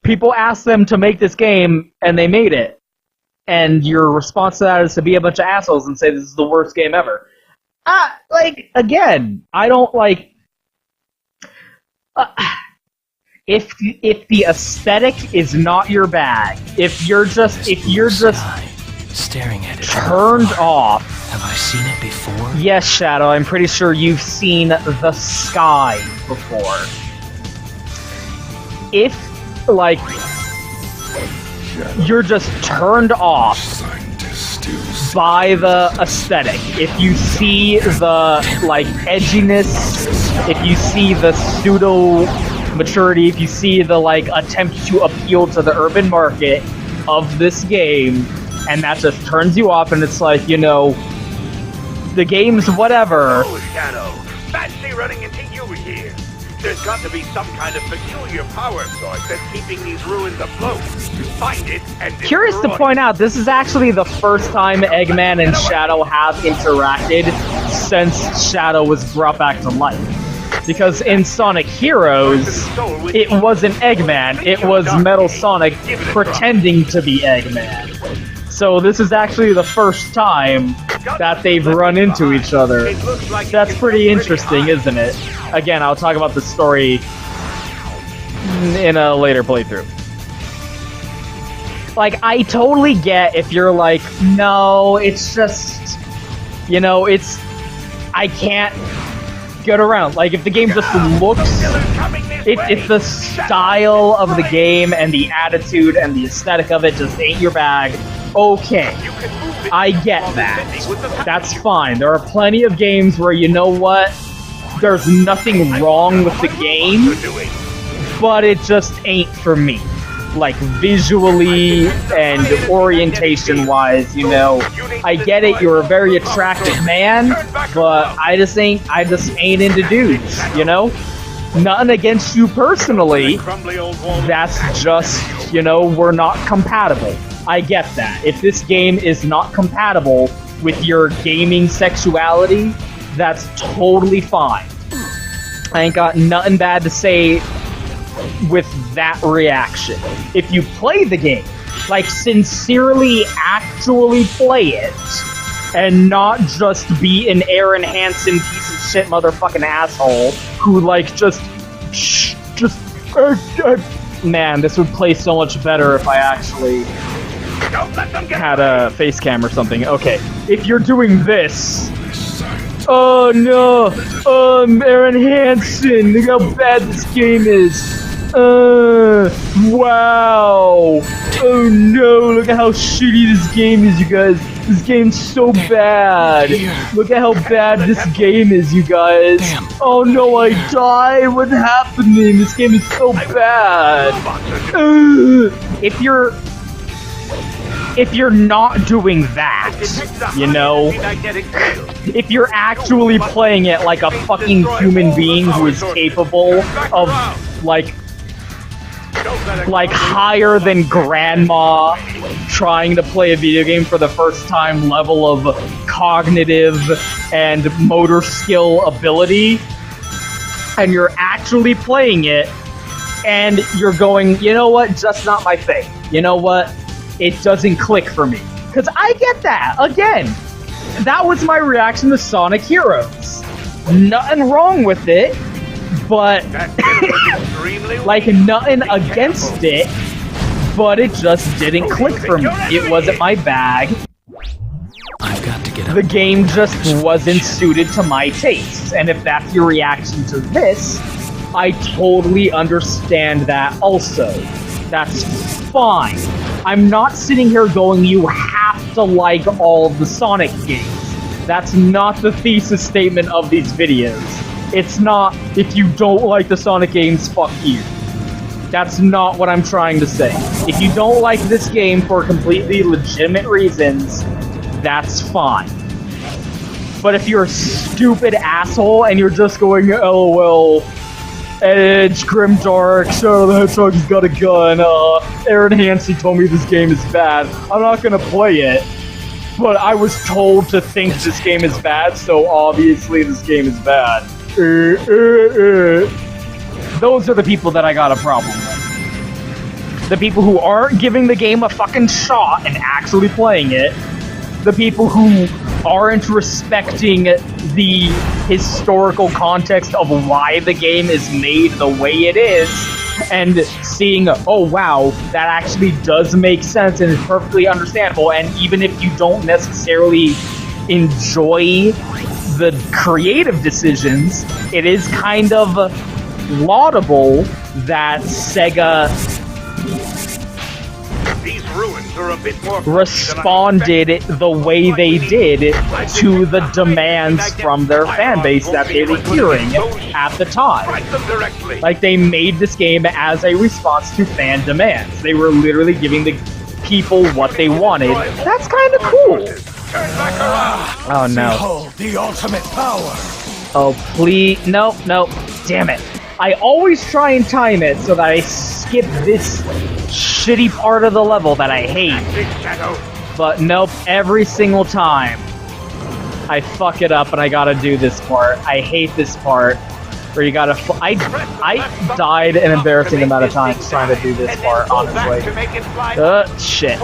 people asked them to make this game, and they made it. And your response to that is to be a bunch of assholes and say this is the worst game ever. Again, I don't like... if the aesthetic is not your bag, if you're just staring at it turned off. Have I seen it before? Yes, Shadow, I'm pretty sure you've seen the sky before. If, like, you're just turned off by the aesthetic, if you see the, like, edginess, if you see the pseudo-maturity, if you see the, like, attempt to appeal to the urban market of this game, and that just turns you off, and it's like, you know, the game's whatever. Oh, Shadow, fancy running into you here. There's got to be some kind of peculiar power source that's keeping these ruins afloat. Find it and destroy. Curious to point out, this is actually the first time Eggman and Shadow have interacted since Shadow was brought back to life. Because in Sonic Heroes, it wasn't Eggman, it was Metal Sonic pretending to be Eggman. So this is actually the first time that they've run into each other. That's pretty interesting, isn't it? Again, I'll talk about the story in a later playthrough. Like, I totally get if you're like, no, it's just, you know, I can't get around. Like, if the game just looks, if the style of the game and the attitude and the aesthetic of it just ain't your bag, okay, I get that. That's fine. There are plenty of games where, you know what, there's nothing wrong with the game, but it just ain't for me. Like, visually and orientation-wise, you know, I get it, you're a very attractive man, but I just ain't into dudes, you know? Nothing against you personally, that's just, you know, we're not compatible. I get that. If this game is not compatible with your gaming sexuality, that's totally fine. I ain't got nothing bad to say with that reaction. If you play the game, like, sincerely actually play it, and not just be an Aaron Hansen piece of shit motherfucking asshole who, like, man, this would play so much better if I actually had a face cam or something. Okay, if you're doing this, oh no, Aaron Hansen, look how bad this game is. Wow. Oh no, look at how shitty this game is, you guys. This game's so bad. Look at how bad this game is, you guys. Oh no, I died. What's happening? This game is so bad. If you're not doing that, you know, if you're actually playing it like a fucking human being who is capable of, like higher than grandma trying to play a video game for the first time level of cognitive and motor skill ability, and you're actually playing it, and you're going, you know what, just not my thing. You know what? It doesn't click for me. Because I get that. Again, that was my reaction to Sonic Heroes. Nothing wrong with it, but like, nothing against it, but it just didn't click for me. It wasn't my bag. I've got to get up. The game just wasn't suited to my tastes, and if that's your reaction to this, I totally understand that also. That's fine. I'm not sitting here going, you have to like all the Sonic games. That's not the thesis statement of these videos. It's not, if you don't like the Sonic games, fuck you. That's not what I'm trying to say. If you don't like this game for completely legitimate reasons, that's fine. But if you're a stupid asshole and you're just going, LOL, Edge, Grimdark, Shadow the Hedgehog's got a gun, Aaron Hansen told me this game is bad, I'm not gonna play it. But I was told to think this game is bad, so obviously this game is bad. Those are the people that I got a problem with. the people who aren't giving the game a fucking shot and actually playing it, the people who aren't respecting the historical context of why the game is made the way it is, and seeing, oh wow, that actually does make sense and is perfectly understandable, and even if you don't necessarily enjoy the creative decisions, it is kind of laudable that Sega These ruins are a bit more responded the way they did to the demands from their fan base that they were hearing at the time. Like, they made this game as a response to fan demands. They were literally giving the people what they wanted. That's kind of cool. Oh no. Behold the ultimate power. Oh please, no, damn it. I always try and time it so that I skip this shitty part of the level that I hate. But nope, every single time I fuck it up and I gotta do this part. I hate this part where you gotta. I died an embarrassing amount of times trying to do this part, honestly. Shit.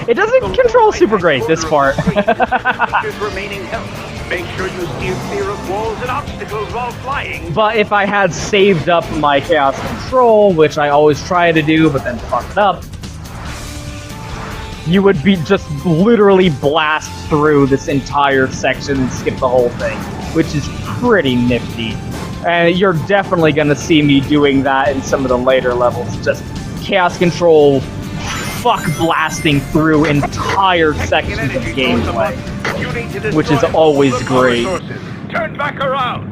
It doesn't control super great, this part. Make sure you steer clear of walls and obstacles while flying. But if I had saved up my Chaos Control, which I always try to do, but then fuck it up, you would be just literally blast through this entire section and skip the whole thing, which is pretty nifty. And you're definitely gonna see me doing that in some of the later levels. Just Chaos Control, fuck blasting through entire sections of gameplay, which is always great. Turn back around.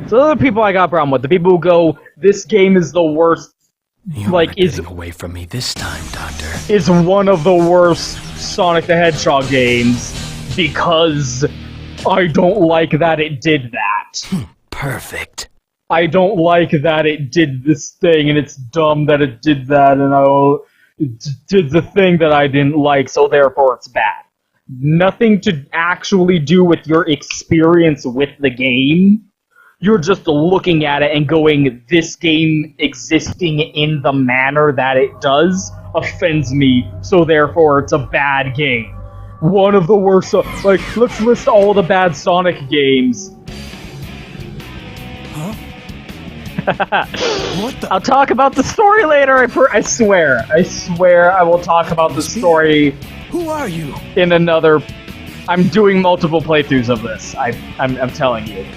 So the people I got a problem with, the people who go, this game is the worst, You like, are getting away from me this time, Doctor. is one of the worst Sonic the Hedgehog games because I don't like that it did that. Perfect. I don't like that it did this thing, and it's dumb that it did that, and it did the thing that I didn't like, so therefore it's bad. Nothing to actually do with your experience with the game. You're just looking at it and going, this game existing in the manner that it does offends me, so therefore it's a bad game. One of the worst, like, let's list all the bad Sonic games. What the? I'll talk about the story later, I swear. I swear I will talk about the story. Who are you? In another... I'm doing multiple playthroughs of this, I'm telling you.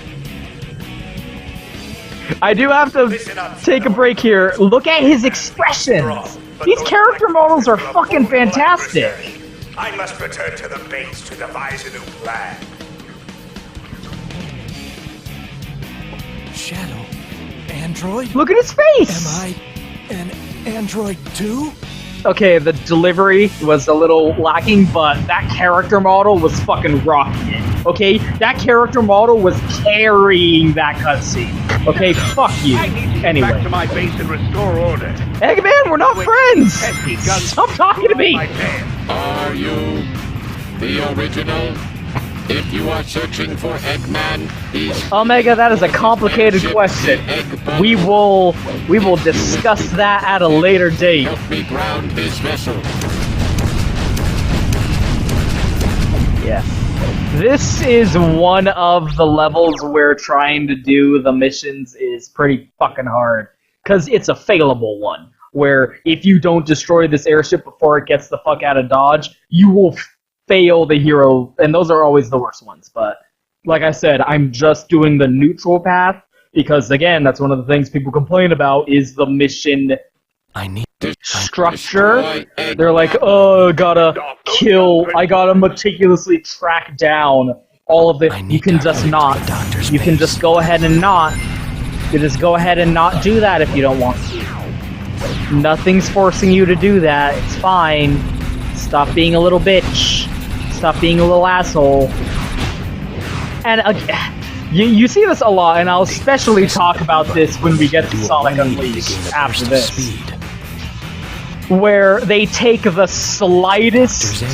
I do have to take a break here. Look at his expressions! These character models are fucking fantastic! I must return to the base to devise a new plan. Shadow? Android? Look at his face! Am I an android too? Okay, the delivery was a little lacking, but that character model was fucking rocking it. Okay? That character model was carrying that cutscene. Okay, fuck you. I need to get Anyway. back to my base and restore order. Eggman, we're not friends! Pesky guns Stop talking to me! my pants. Are you the original? If you are searching for Eggman, he's Omega, that is a complicated question. We will discuss that at a later date. help me ground his vessel. Yeah. This is one of the levels where trying to do the missions is pretty fucking hard. Because it's a failable one. Where if you don't destroy this airship before it gets the fuck out of Dodge, you will fail the hero, and those are always the worst ones. But like I said, I'm just doing the neutral path because, again, that's one of the things people complain about is the mission I need structure. They're like, oh, I gotta meticulously track down all of the. You can just not. You can just go ahead and not. You just go ahead and not do that if you don't want to. Nothing's forcing you to do that. It's fine. Stop being a little bitch. Stop being a little asshole. And you see this a lot, and I'll especially talk about this when we get to Sonic Unleashed after this. Where they take the slightest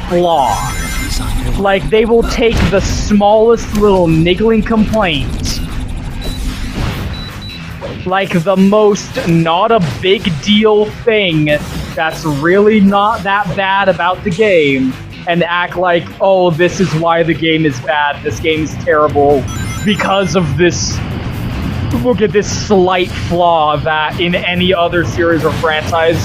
flaw. Like, they will take the smallest little niggling complaint like the most not a big deal thing that's really not that bad about the game and act like, oh, this is why the game is bad, this game's terrible because of this, look at this slight flaw that in any other series or franchise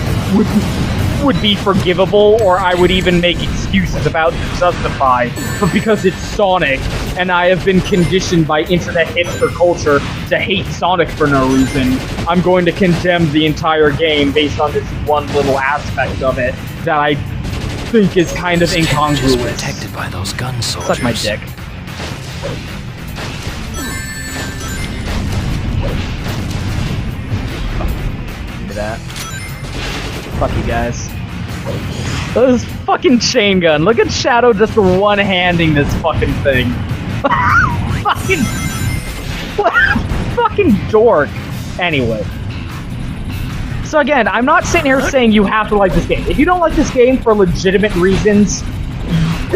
would be forgivable, or I would even make excuses about to justify. But because it's Sonic, and I have been conditioned by internet hipster culture to hate Sonic for no reason, I'm going to condemn the entire game based on this one little aspect of it that I think is kind of incongruous. Protected by those gun soldiers. Suck my dick. Look at that. Fuck you guys. This fucking chain gun. Look at Shadow just one-handing this fucking thing. Fucking... What a fucking dork. Anyway. So again, I'm not sitting here saying you have to like this game. If you don't like this game for legitimate reasons,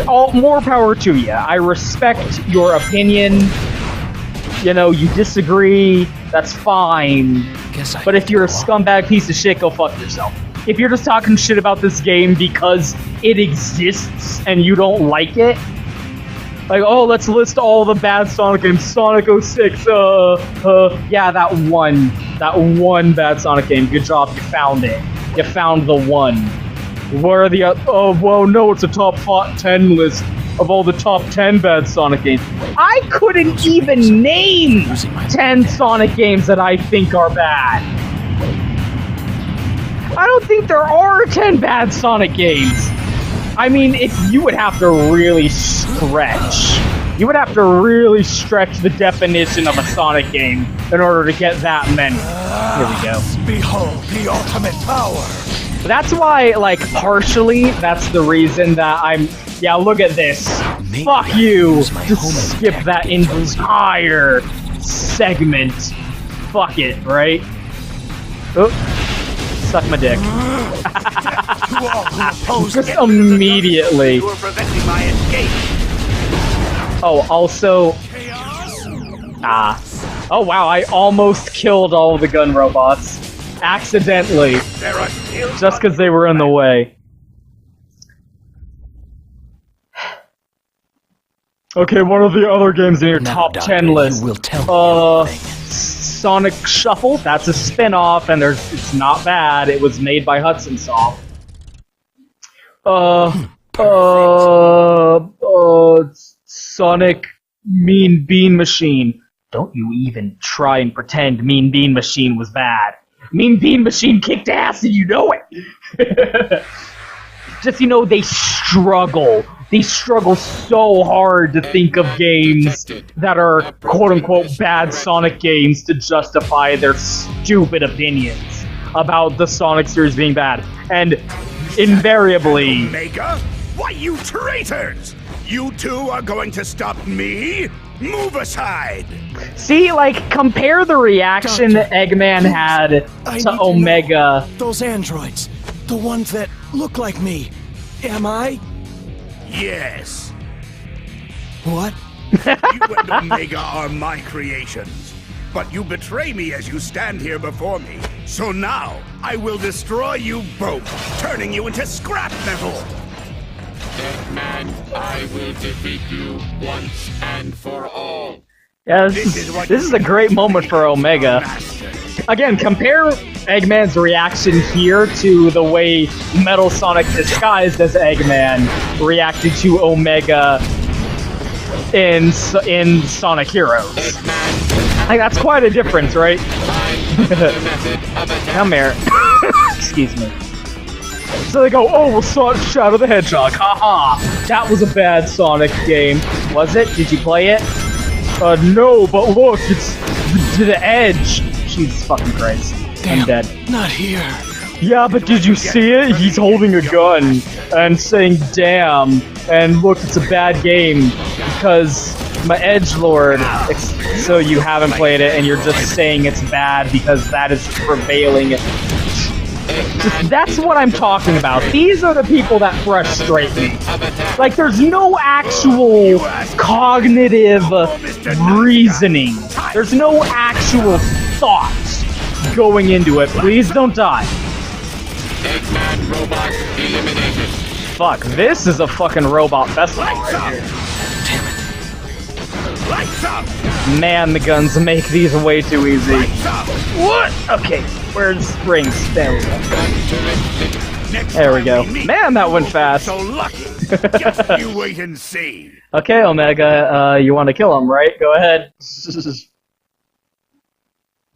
more power to you. I respect your opinion. You know, you disagree, that's fine. But if you're a scumbag piece of shit, go fuck yourself. If you're just talking shit about this game because it exists and you don't like it, like, oh, let's list all the bad Sonic games. Sonic 06, yeah, that one bad Sonic game. Good job, you found it. You found the one. Where are the oh, well, no, it's a top 10 list of all the top 10 bad Sonic games. I couldn't even name 10 Sonic games that I think are bad. I don't think there are 10 bad Sonic games. I mean, you would have to really stretch. You would have to really stretch the definition of a Sonic game in order to get that many. Here we go. Behold the ultimate power. That's why, like, partially, that's the reason that I'm... Yeah, look at this. Fuck you. Just skip that entire segment. Fuck it, right? Oh. Suck my dick. Just immediately. You were preventing my escape. Oh, also... Oh, wow, I almost killed all of the gun robots. Accidentally. Just because they were in the way. Okay, one of the other games in your top 10 list. Will tell me Sonic Shuffle, that's a spin-off, and it's not bad. It was made by Hudson Soft. Sonic Mean Bean Machine. Don't you even try and pretend Mean Bean Machine was bad. Mean Bean Machine kicked ass and you know it! Just, you know, they struggle. They struggle so hard to think of games that are quote-unquote bad Sonic games to justify their stupid opinions about the Sonic series being bad. And invariably... Omega? Why, you traitors! You two are going to stop me? Move aside! See, like, compare the reaction Eggman had to Omega. Those androids, the ones that look like me. Am I? Yes. What? You and Omega are my creations. But you betray me as you stand here before me. So now, I will destroy you both, turning you into scrap metal! Eggman, I will defeat you once and for all. Yeah, this is a great moment for Omega. Again, compare Eggman's reaction here to the way Metal Sonic disguised as Eggman reacted to Omega in Sonic Heroes. Like, that's quite a difference, right? Come here. Excuse me. So they go, oh, we'll sort Shadow the Hedgehog, haha. That was a bad Sonic game. Was it? Did you play it? No, but look, it's to the edge. Jesus fucking Christ. Damn, I'm dead. Not here. Yeah, but did you see it? He's holding a gun and saying, damn. And look, it's a bad game because my edgelord. So you haven't played it and you're just saying it's bad because that is prevailing. That's what I'm talking about. These are the people that frustrate me. Like, there's no actual cognitive reasoning. There's no actual thought going into it. Please don't die. Eggman robot eliminated. Fuck, this is a fucking robot festival Lights right up! here. Lights up! Man, the guns make these way too easy. Lights up! What? Okay, where's rings? There we go. Gun turret. Next There we time go. meet, Man, that went you'll be fast. So lucky. Just you wait and see. Okay, Omega, you want to kill him, right? Go ahead.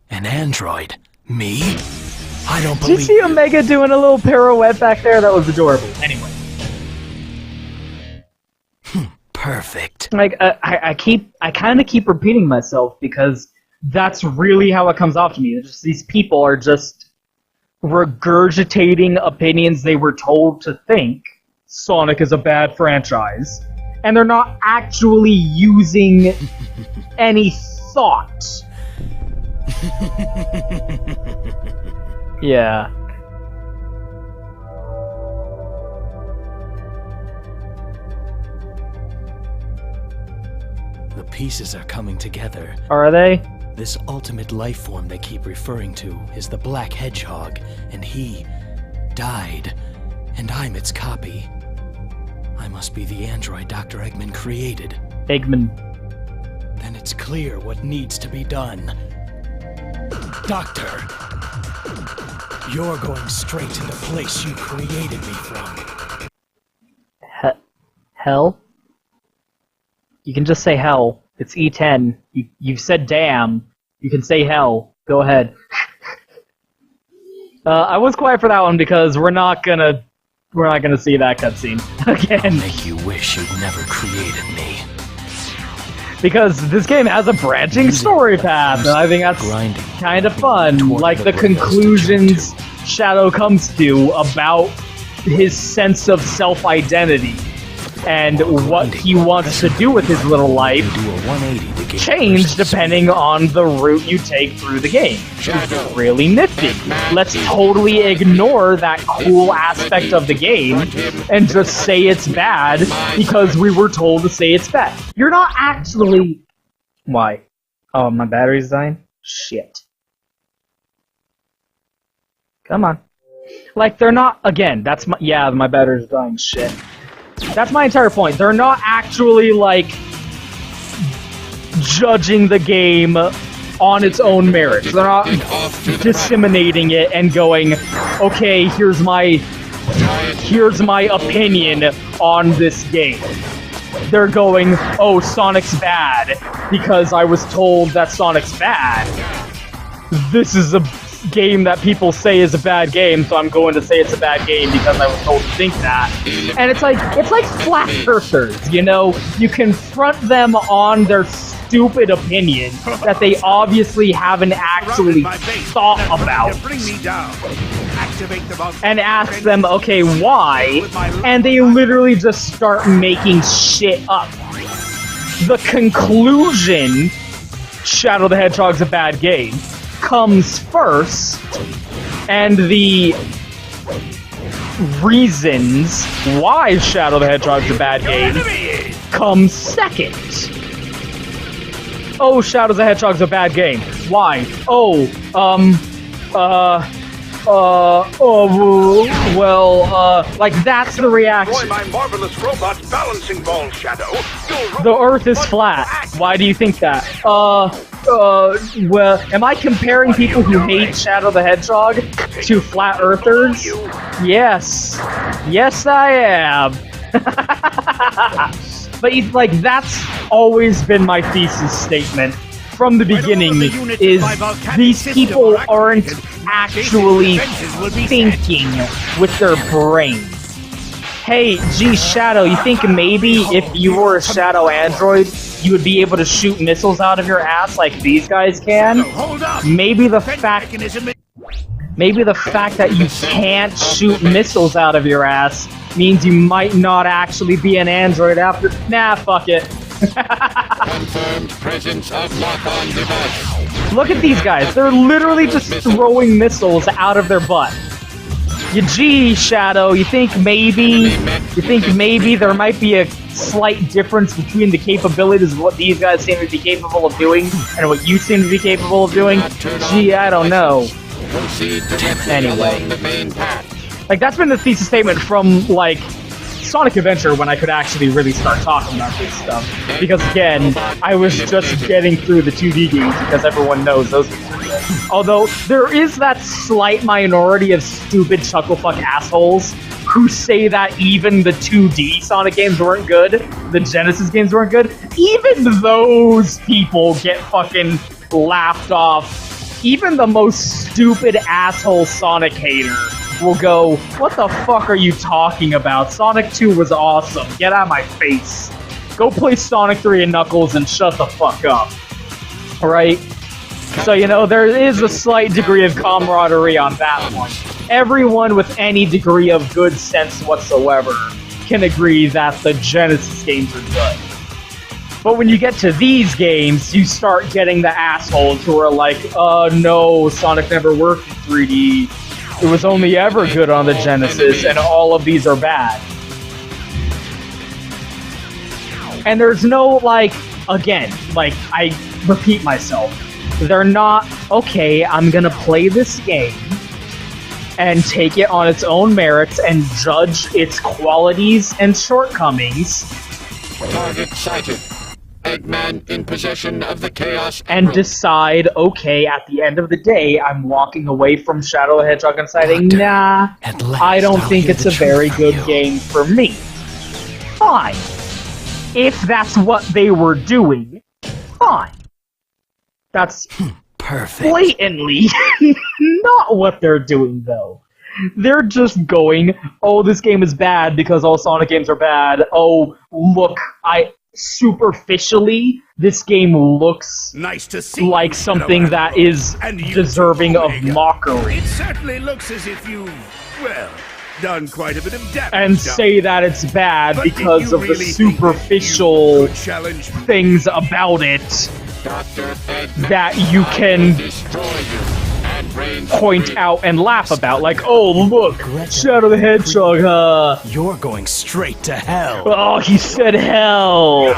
An android? Me? I don't Did you believe see Omega doing a little pirouette back there? That was adorable. Anyway. Perfect. Like, I kind of keep repeating myself because that's really how it comes off to me. It's just these people are just regurgitating opinions they were told to think Sonic is a bad franchise, and they're not actually using any thought. Yeah. The pieces are coming together. Are they? This ultimate life form they keep referring to is the Black Hedgehog, and he died, and I'm its copy. I must be the android Dr. Eggman created. Eggman. Then it's clear what needs to be done. Doctor, you're going straight to the place you created me from. Hell? You can just say hell. It's E10. You've said damn. You can say hell. Go ahead. I was quiet for that one because we're not gonna see that cutscene again. Make you wish you'd never created me. Because this game has a branching story path, and I think that's kind of fun. Like the conclusions Shadow comes to about his sense of self-identity and what he wants to do with his little life change depending on the route you take through the game. It's really nifty. Let's totally ignore that cool aspect of the game and just say it's bad because we were told to say it's bad. You're not actually... Why? Oh, my battery's dying? Shit. Come on. Like, they're not... Again, that's my... Yeah, my battery's dying. Shit. That's my entire point. They're not actually, like, judging the game on its own merits. They're not disseminating it and going, okay, here's my opinion on this game. They're going, oh, Sonic's bad because I was told that Sonic's bad. This is a game that people say is a bad game, so I'm going to say it's a bad game because I was told to think that. And it's like flat earthers, you know? You confront them on their stupid opinion that they obviously haven't actually thought about. And ask them, okay, why? And they literally just start making shit up. The conclusion, Shadow the Hedgehog's a bad game, comes first, and the reasons why Shadow the Hedgehog's a bad game comes second. Oh, Shadow the Hedgehog's a bad game. Why? Oh, like that's the reaction. My marvelous robot balancing ball, Shadow. The Earth is flat. Why do you think that? Well, am I comparing people who hate Shadow the Hedgehog to flat earthers? Yes. Yes, I am. But like, that's always been my thesis statement from the beginning, is these people aren't actually thinking with their brains. Hey, gee, Shadow, you think maybe if you were a Shadow android, you would be able to shoot missiles out of your ass like these guys can? Maybe the fact that you can't shoot missiles out of your ass means you might not actually be an android after... Nah, fuck it. Confirmed presence of lock-on device. Look at these guys. They're literally just throwing missiles out of their butt. Gee, Shadow, you think maybe there might be a slight difference between the capabilities of what these guys seem to be capable of doing and what you seem to be capable of doing? Gee, I don't know. Anyway. Like, that's been the thesis statement from, like, Sonic Adventure when I could actually really start talking about this stuff. Because, again, I was just getting through the 2D games because everyone knows those games are good. Although, there is that slight minority of stupid chucklefuck assholes who say that even the 2D Sonic games weren't good, the Genesis games weren't good. Even those people get fucking laughed off. Even the most stupid asshole Sonic hater will go, what the fuck are you talking about? Sonic 2 was awesome. Get out of my face. Go play Sonic 3 and Knuckles and shut the fuck up. Alright? So, you know, there is a slight degree of camaraderie on that one. Everyone with any degree of good sense whatsoever can agree that the Genesis games are good. But when you get to these games, you start getting the assholes who are like, no, Sonic never worked in 3D. It was only ever good on the Genesis, and all of these are bad. And there's no, like, again, like, I repeat myself. They're not, okay, I'm gonna play this game and take it on its own merits and judge its qualities and shortcomings. Target sighted. Eggman in possession of the Chaos and Emerald. decide, okay, at the end of the day, I'm walking away from Shadow the Hedgehog and deciding, nah, At last, I don't I'll think hear it's the a very truth from good you. game for me. Fine. If that's what they were doing, fine. That's Perfect. blatantly not what they're doing, though. They're just going, oh, this game is bad because all Sonic games are bad. Oh, look, superficially, this game looks Nice to see like you, something Shadow that Emerald. is And you, deserving of Omega. mockery. It certainly looks as if you've, well, done quite a bit of damage. And down say that it's bad But did because you of the really think that superficial you could challenge things about it Dr. Eggman, that you I can will destroy you and reign point supreme. out and laugh about. Like, oh, look, Shadow the Hedgehog, You're going straight to hell. oh, he said hell.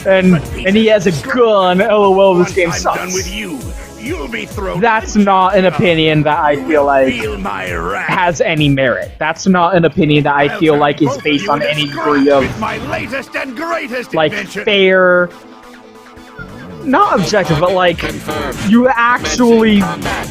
And he has a gun. LOL, this Once game I'm done with sucks. you, you'll be thrown. That's not an opinion that I feel like Feel my wrath. has any merit. That's not an opinion that I I'll feel turn like is both of based you on into any scrap degree of, with my latest and greatest like, invention. fair, not objective, but like, Confirmed. you actually Combat.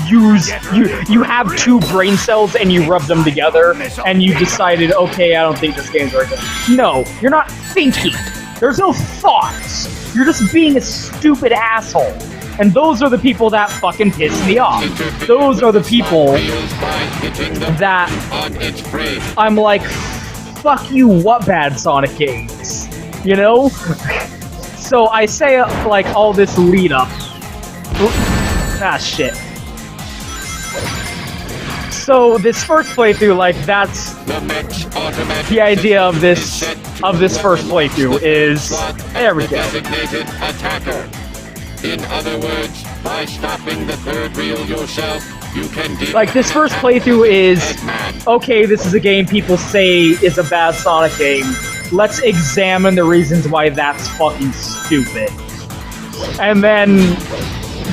you have two brain cells and you rub them together and you decided, okay, I don't think this game's very good. No, you're not thinking. There's no thoughts. You're just being a stupid asshole. And those are the people that fucking piss me off. Those are the people Feels by hitting the that on its frame. I'm like, fuck you, what bad Sonic games? You know? So I say, like, all this lead up. Ah, shit. So this first playthrough, like, that's The mech's automatic the idea of this system is set to first playthrough is, slot there we as the go. designated attacker. In other words, by stopping the third reel yourself, you can deal Like, this first playthrough is, Eggman. okay, this is a game people say is a bad Sonic game. Let's examine the reasons why that's fucking stupid. And then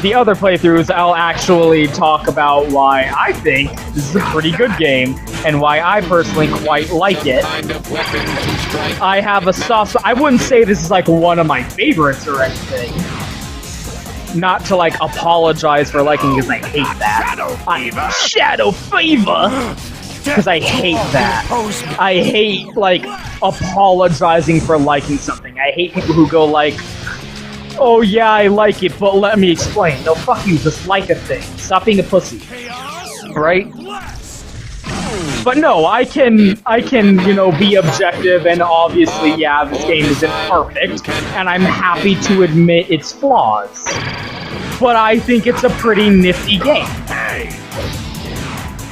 the other playthroughs, I'll actually talk about why I think this is a pretty good game, and why I personally quite like it. Kind of weapon to strike. I have a soft... I wouldn't say this is, like, one of my favorites or anything. Not to, like, apologize for liking, because I hate that. Shadow Fever! Because I hate that. I hate, like, apologizing for liking something. I hate people who go, like, oh yeah, I like it, but let me explain. No, fuck you, just like a thing. Stop being a pussy. Right? But no, I can, you know, be objective, and obviously, yeah, this game isn't perfect, and I'm happy to admit its flaws. But I think it's a pretty nifty game.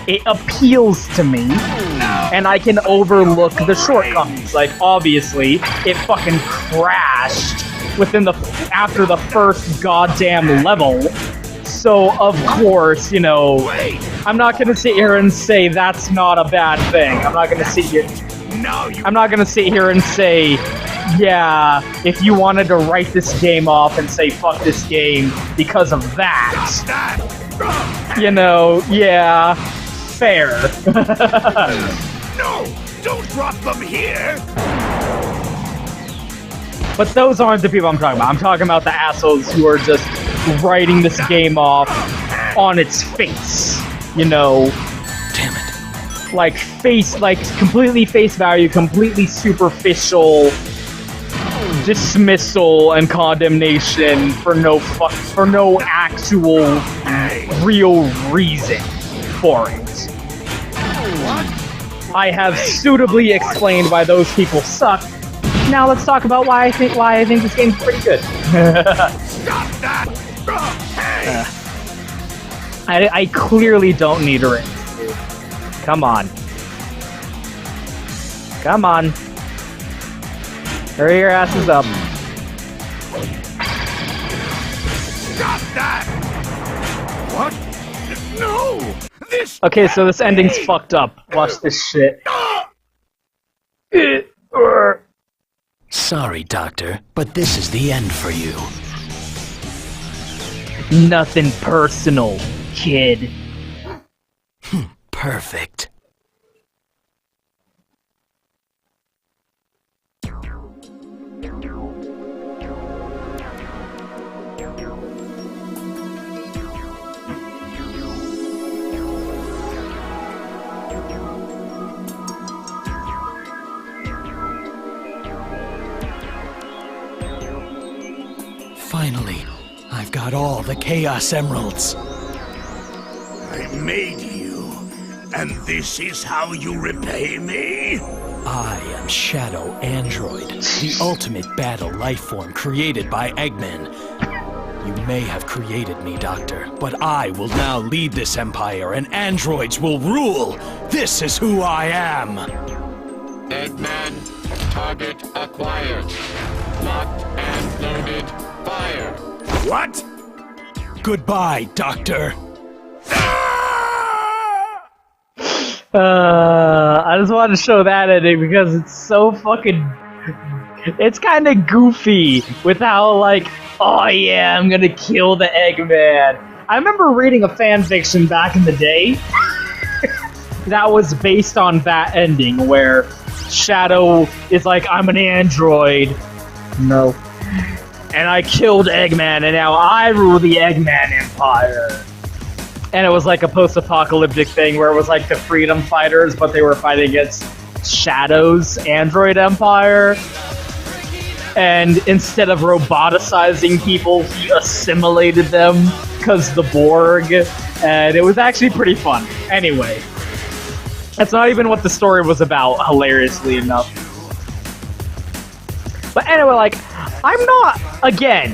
It appeals to me, and I can overlook the shortcomings. Like, obviously, it fucking crashed after the first goddamn level. So, of course, you know, I'm not gonna sit here and say that's not a bad thing. I'm not gonna sit here... I'm not gonna sit here and say, yeah, if you wanted to write this game off and say, fuck this game because of that, you know, yeah, fair. No! Don't drop them here! But those aren't the people I'm talking about. I'm talking about the assholes who are just writing this game off on its face, you know. Damn it. Like completely face value, completely superficial dismissal and condemnation for no actual real reason for it. I have suitably explained why those people suck. Now let's talk about why I think this game's pretty good. Stop that! Hey! I clearly don't need a ring. Come on. Come on. Hurry your asses up. Stop that! What? No! This... Okay, so this ending's fucked up. Watch this shit. Sorry, Doctor, but this is the end for you. Nothing personal, kid. Perfect. Finally, I've got all the Chaos Emeralds. I made you, and this is how you repay me? I am Shadow Android, the ultimate battle life form created by Eggman. You may have created me, Doctor, but I will now lead this empire and androids will rule! This is who I am! Eggman, target acquired. Locked and loaded. Fire. What? Goodbye, Doctor. I just wanted to show that ending because it's so fucking... It's kind of goofy with how, like, oh yeah, I'm gonna kill the Eggman. I remember reading a fanfiction back in the day that was based on that ending where Shadow is like, I'm an android. No. And I killed Eggman, and now I rule the Eggman Empire. And it was like a post-apocalyptic thing where it was like the freedom fighters, but they were fighting against Shadow's android empire. And instead of roboticizing people, he assimilated them because the Borg. And it was actually pretty fun. Anyway, that's not even what the story was about, hilariously enough. But anyway, like, I'm not, again,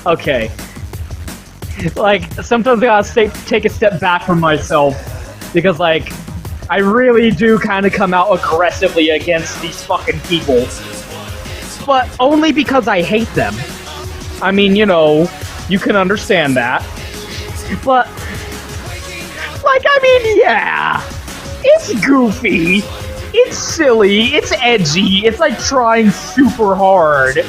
okay. Like, sometimes I gotta take a step back from myself, because, like, I really do kind of come out aggressively against these fucking people. But only because I hate them. I mean, you know, you can understand that. But, like, I mean, yeah. It's goofy, it's silly, it's edgy, it's like trying super hard.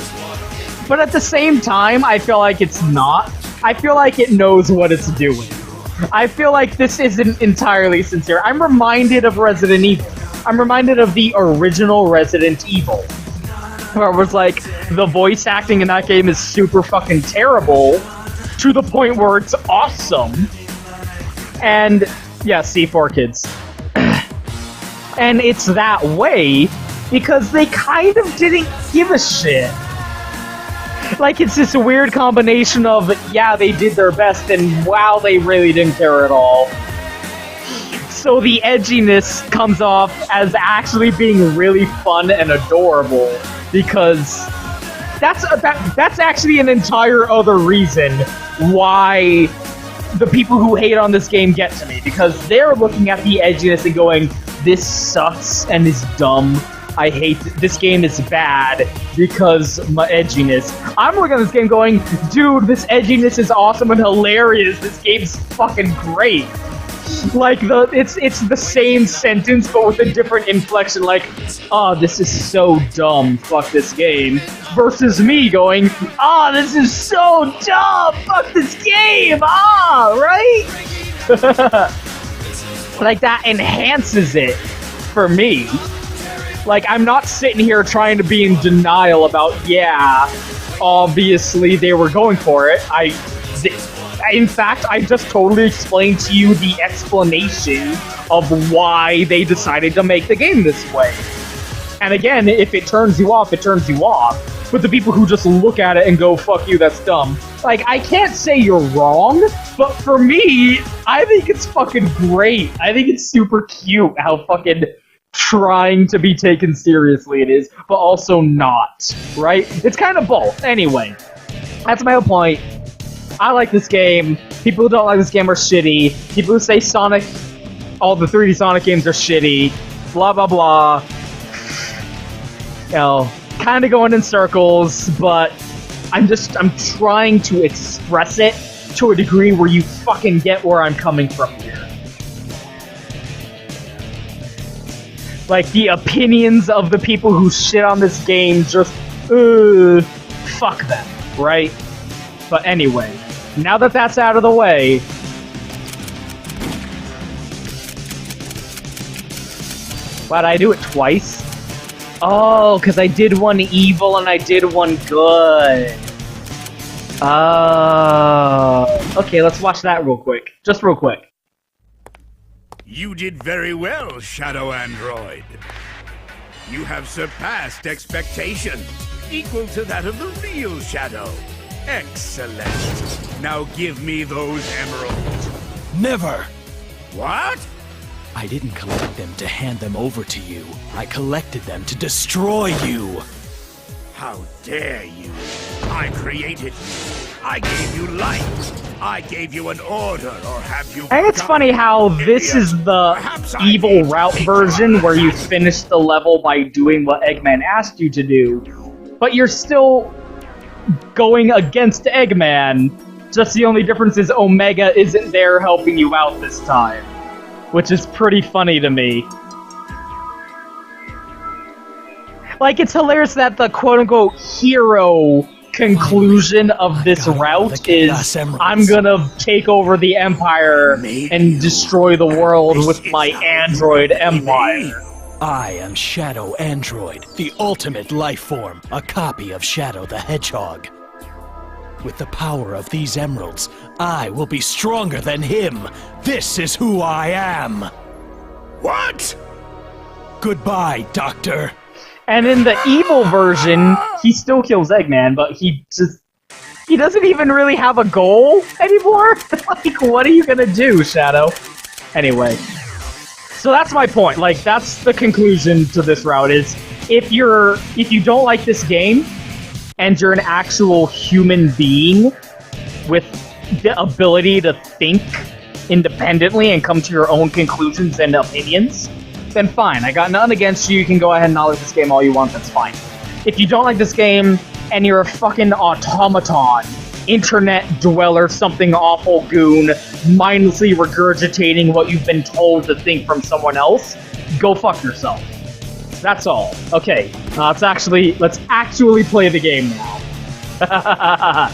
But at the same time, I feel like it's not. I feel like it knows what it's doing. I feel like this isn't entirely sincere. I'm reminded of Resident Evil. I'm reminded of the original Resident Evil. Where it was like, the voice acting in that game is super fucking terrible, to the point where it's awesome. And, yeah, C4 kids. And it's that way because they kind of didn't give a shit. Like, it's this weird combination of, yeah, they did their best, and wow, they really didn't care at all. So the edginess comes off as actually being really fun and adorable, because that's actually an entire other reason why the people who hate on this game get to me, because they're looking at the edginess and going, this sucks and is dumb, I hate this game is bad because my edginess. I'm looking at this game going, dude, this edginess is awesome and hilarious. This game's fucking great. Like it's the same sentence but with a different inflection. Like, oh, this is so dumb. Fuck this game. Versus me going, oh, this is so dumb. Fuck this game. Ah, right? Like that enhances it for me. Like, I'm not sitting here trying to be in denial about, yeah, obviously they were going for it. In fact, I just totally explained to you the explanation of why they decided to make the game this way. And again, if it turns you off, it turns you off. But the people who just look at it and go, fuck you, that's dumb. Like, I can't say you're wrong, but for me, I think it's fucking great. I think it's super cute how fucking trying to be taken seriously it is, but also not, right? It's kind of both. Anyway, that's my whole point. I like this game. People who don't like this game are shitty. People who say Sonic, all the 3D Sonic games are shitty. Blah, blah, blah. You know, kind of going in circles, but I'm trying to express it to a degree where you fucking get where I'm coming from here. Like, the opinions of the people who shit on this game just, fuck them, right? But anyway, now that that's out of the way, why'd I do it twice? Oh, because I did one evil and I did one good. Okay, let's watch that real quick. Just real quick. You did very well, Shadow Android. You have surpassed expectations, equal to that of the real Shadow. Excellent. Now give me those emeralds. Never! What? I didn't collect them to hand them over to you. I collected them to destroy you! How dare you? I created you. I gave you life. I gave you an order, or have you... And it's funny how this is the evil route version where you finish the level by doing what Eggman asked you to do, but you're still going against Eggman. Just the only difference is Omega isn't there helping you out this time, which is pretty funny to me. Like, it's hilarious that the quote-unquote hero conclusion of this route is, I'm gonna take over the Empire and destroy the world with my android empire. I am Shadow Android, the ultimate life form, a copy of Shadow the Hedgehog. With the power of these emeralds, I will be stronger than him. This is who I am. What? Goodbye, Doctor. And in the evil version, he still kills Eggman, but he doesn't even really have a goal anymore? Like, what are you gonna do, Shadow? Anyway. So that's my point. Like, that's the conclusion to this route is, if you don't like this game, and you're an actual human being with the ability to think independently and come to your own conclusions and opinions, then fine. I got nothing against you. You can go ahead and not like this game all you want. That's fine. If you don't like this game and you're a fucking automaton, internet dweller, something awful goon, mindlessly regurgitating what you've been told to think from someone else, go fuck yourself. That's all. Okay, let's actually play the game now.